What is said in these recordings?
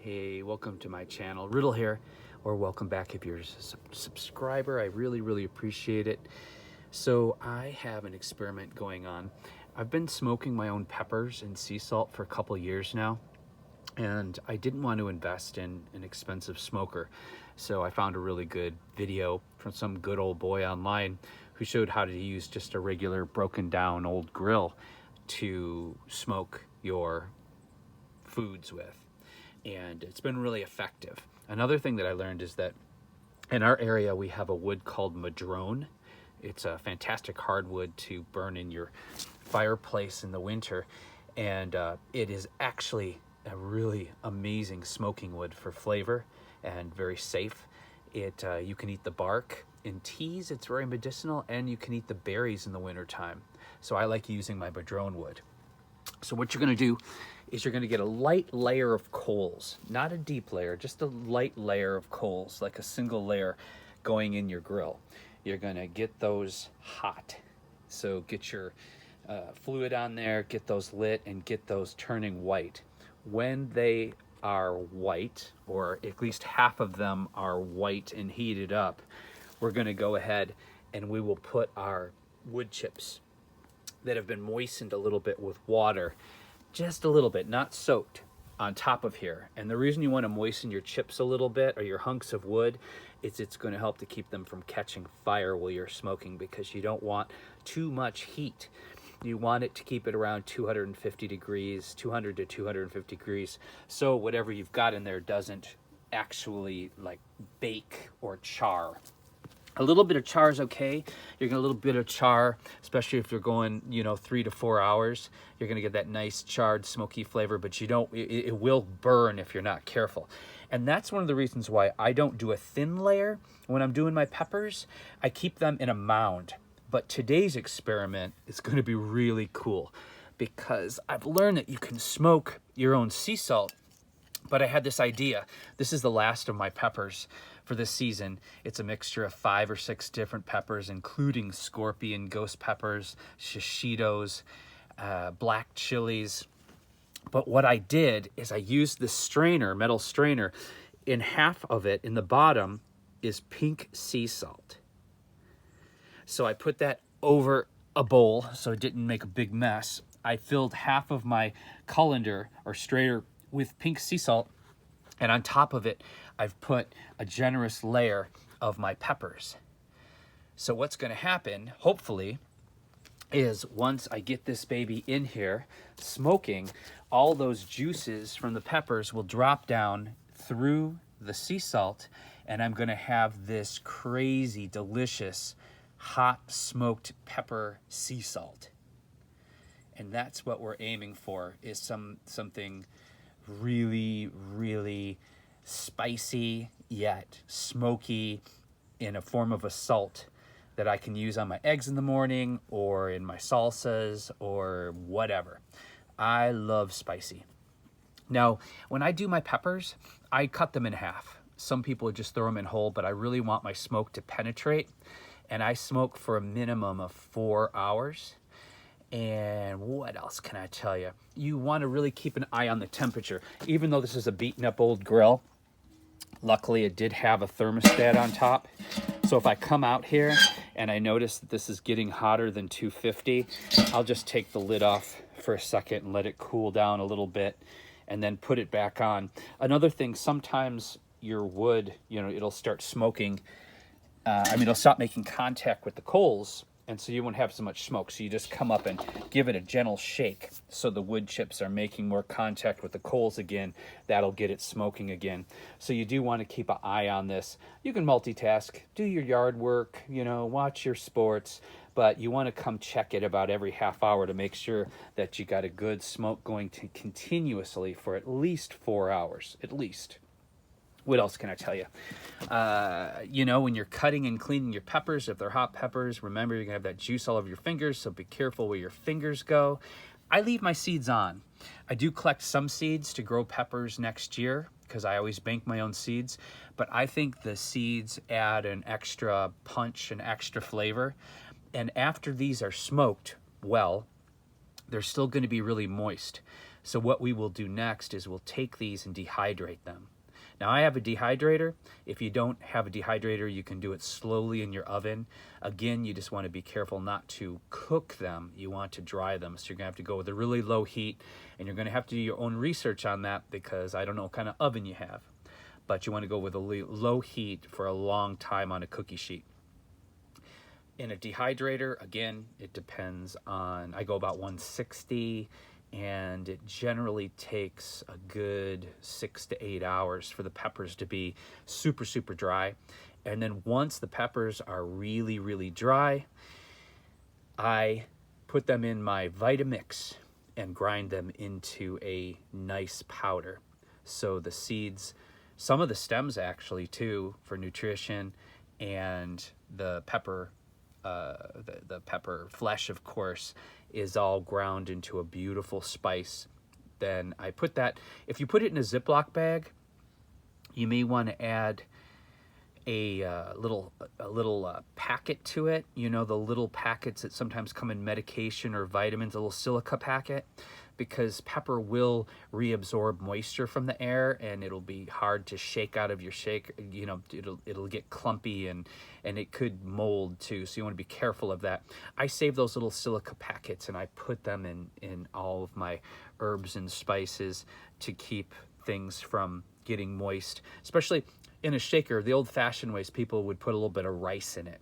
Hey, welcome to my channel. Riddle here, or welcome back if you're a subscriber. I really appreciate it. So I have an experiment going on. I've been smoking my own peppers and sea salt for a couple years now, and I didn't want to invest in an expensive smoker. So I found a really good video from some good old boy online who showed how to use just a regular broken down old grill to smoke your foods with. And it's been really effective. Another thing that I learned is that in our area we have a wood called madrone. It's a fantastic hardwood to burn in your fireplace in the winter, and it is actually a really amazing smoking wood for flavor and very safe. You can eat the bark in teas, it's very medicinal, and you can eat the berries in the wintertime. So I like using my madrone wood. So what you're going to do is you're going to get a light layer of coals, not a deep layer, just a light layer of coals, like a single layer going in your grill. You're going to get those hot. So get your fluid on there, get those lit, and get those turning white. When they are white, or at least half of them are white and heated up, we're going to go ahead and we will put our wood chips that have been moistened a little bit with water, just a little bit, not soaked, on top of here. And the reason you want to moisten your chips a little bit, or your hunks of wood, is it's going to help to keep them from catching fire while you're smoking, because you don't want too much heat. You want it to keep it around 250 degrees, 200 to 250 degrees, so whatever you've got in there doesn't actually like bake or char. A little bit of char is okay. You're gonna a little bit of char, especially if you're going, 3 to 4 hours. You're gonna get that nice charred, smoky flavor, but it will burn if you're not careful. And that's one of the reasons why I don't do a thin layer when I'm doing my peppers. I keep them in a mound. But today's experiment is gonna be really cool, because I've learned that you can smoke your own sea salt. But I had this idea. This is the last of my peppers for this season. It's a mixture of 5 or 6 different peppers, including scorpion, ghost peppers, shishitos, black chilies. But what I did is I used this strainer, metal strainer. In half of it, in the bottom, is pink sea salt. So I put that over a bowl so it didn't make a big mess. I filled half of my colander or strainer with pink sea salt, and on top of it I've put a generous layer of my peppers. So what's going to happen, hopefully, is once I get this baby in here smoking, all those juices from the peppers will drop down through the sea salt, and I'm going to have this crazy delicious hot smoked pepper sea salt. And that's what we're aiming for, is something really spicy yet smoky in a form of a salt that I can use on my eggs in the morning or in my salsas or whatever. I love spicy. Now, when I do my peppers, I cut them in half. Some people just throw them in whole, but I really want my smoke to penetrate, and I smoke for a minimum of 4 hours. And what else can I tell you? You want to really keep an eye on the temperature. Even though this is a beaten up old grill, luckily it did have a thermostat on top. So if I come out here and I notice that this is getting hotter than 250, I'll just take the lid off for a second and let it cool down a little bit, and then put it back on. Another thing, sometimes your wood, it'll start smoking. It'll stop making contact with the coals, and so you won't have so much smoke. So you just come up and give it a gentle shake so the wood chips are making more contact with the coals again. That'll get it smoking again. So you do want to keep an eye on this. You can multitask, do your yard work, watch your sports, but you want to come check it about every half hour to make sure that you got a good smoke going continuously for at least 4 hours, at least. What else can I tell you? When you're cutting and cleaning your peppers, if they're hot peppers, remember you're gonna have that juice all over your fingers, so be careful where your fingers go. I leave my seeds on. I do collect some seeds to grow peppers next year, because I always bank my own seeds, but I think the seeds add an extra punch and extra flavor. And after these are smoked well, they're still gonna be really moist. So what we will do next is we'll take these and dehydrate them. Now I have a dehydrator. If you don't have a dehydrator, you can do it slowly in your oven. Again, you just want to be careful not to cook them. You want to dry them. So you're gonna have to go with a really low heat, and you're gonna have to do your own research on that because I don't know what kind of oven you have. But you want to go with a low heat for a long time on a cookie sheet. In a dehydrator, again, it depends on, I go about 160, and it generally takes a good 6 to 8 hours for the peppers to be super, super dry. And then once the peppers are really, really dry, I put them in my Vitamix and grind them into a nice powder. So the seeds, some of the stems actually too, for nutrition, and the pepper, the pepper flesh, of course, is all ground into a beautiful spice. Then I put that, if you put it in a Ziploc bag, you may want to add a little packet to it. You know, the little packets that sometimes come in medication or vitamins, a little silica packet, because pepper will reabsorb moisture from the air, and it'll be hard to shake out of your shake. You know, it'll get clumpy, and it could mold too. So you want to be careful of that. I save those little silica packets and I put them in all of my herbs and spices to keep things from getting moist. Especially in a shaker, the old-fashioned ways, people would put a little bit of rice in it.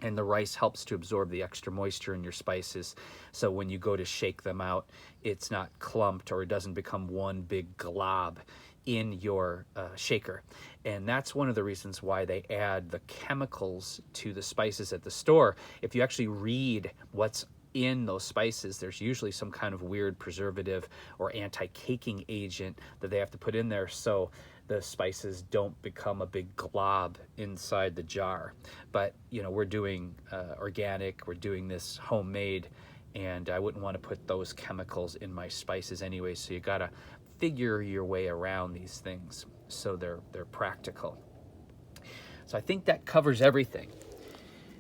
And the rice helps to absorb the extra moisture in your spices. So when you go to shake them out, it's not clumped, or it doesn't become one big glob in your shaker. And that's one of the reasons why they add the chemicals to the spices at the store. If you actually read what's in those spices, there's usually some kind of weird preservative or anti-caking agent that they have to put in there, so the spices don't become a big glob inside the jar. But you know, we're doing organic, we're doing this homemade, and I wouldn't want to put those chemicals in my spices anyway. So you gotta figure your way around these things so they're practical. So I think that covers everything.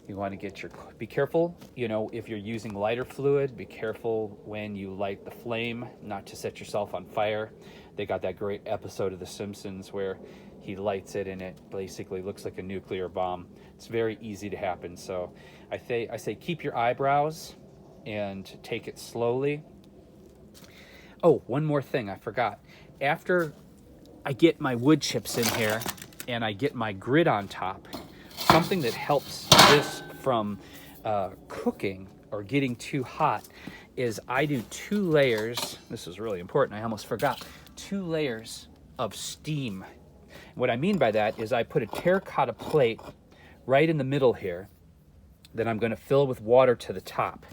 You want to get your, be careful, you know, if you're using lighter fluid, be careful when you light the flame, not to set yourself on fire. They got that great episode of The Simpsons where he lights it and it basically looks like a nuclear bomb. It's very easy to happen. So I say keep your eyebrows and take it slowly. Oh, one more thing I forgot. After I get my wood chips in here and I get my grid on top, something that helps this from cooking or getting too hot is I do 2 layers. This is really important. I almost forgot. 2 layers of steam. What I mean by that is I put a terracotta plate right in the middle here that I'm going to fill with water to the top.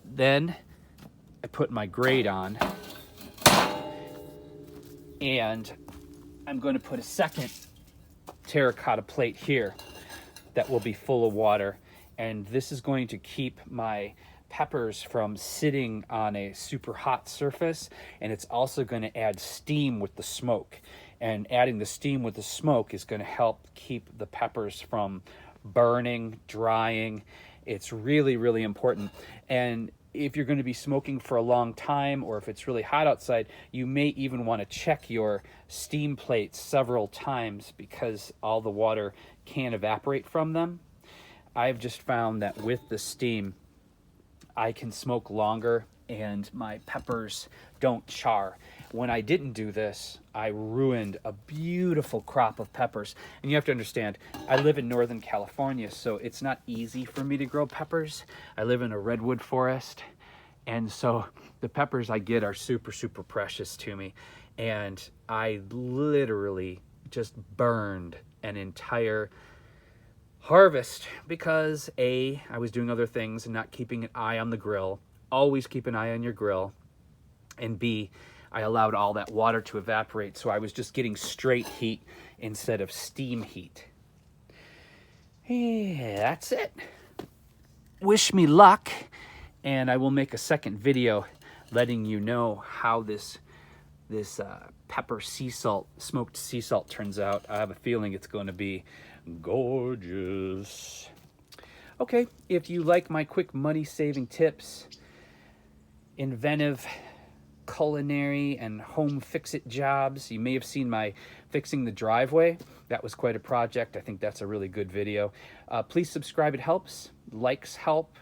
Then I put my grate on, and I'm going to put a second terracotta plate here that will be full of water, and this is going to keep my peppers from sitting on a super hot surface, and it's also going to add steam with the smoke, and adding the steam with the smoke is going to help keep the peppers from burning, drying. It's really, really important. And if you're going to be smoking for a long time, or if it's really hot outside, you may even want to check your steam plates several times because all the water can evaporate from them. I've just found that with the steam, I can smoke longer and my peppers don't char. When I didn't do this, I ruined a beautiful crop of peppers. And you have to understand, I live in Northern California, so it's not easy for me to grow peppers. I live in a redwood forest, and so the peppers I get are super, super precious to me. And I literally just burned an entire harvest because A, I was doing other things and not keeping an eye on the grill. Always keep an eye on your grill. And B, I allowed all that water to evaporate, so I was just getting straight heat instead of steam heat. Yeah, that's it. Wish me luck, and I will make a second video letting you know how this pepper sea salt, smoked sea salt turns out. I have a feeling it's going to be gorgeous. Okay, if you like my quick money-saving tips, inventive culinary and home fix-it jobs. You may have seen my fixing the driveway. That was quite a project. I think that's a really good video. Please subscribe, it helps. Likes help.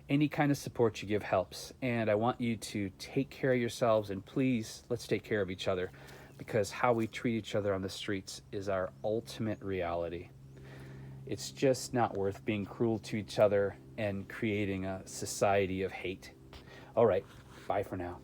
Any kind of support you give helps. And I want you to take care of yourselves, and please, let's take care of each other, because how we treat each other on the streets is our ultimate reality. It's just not worth being cruel to each other and creating a society of hate. All right, bye for now.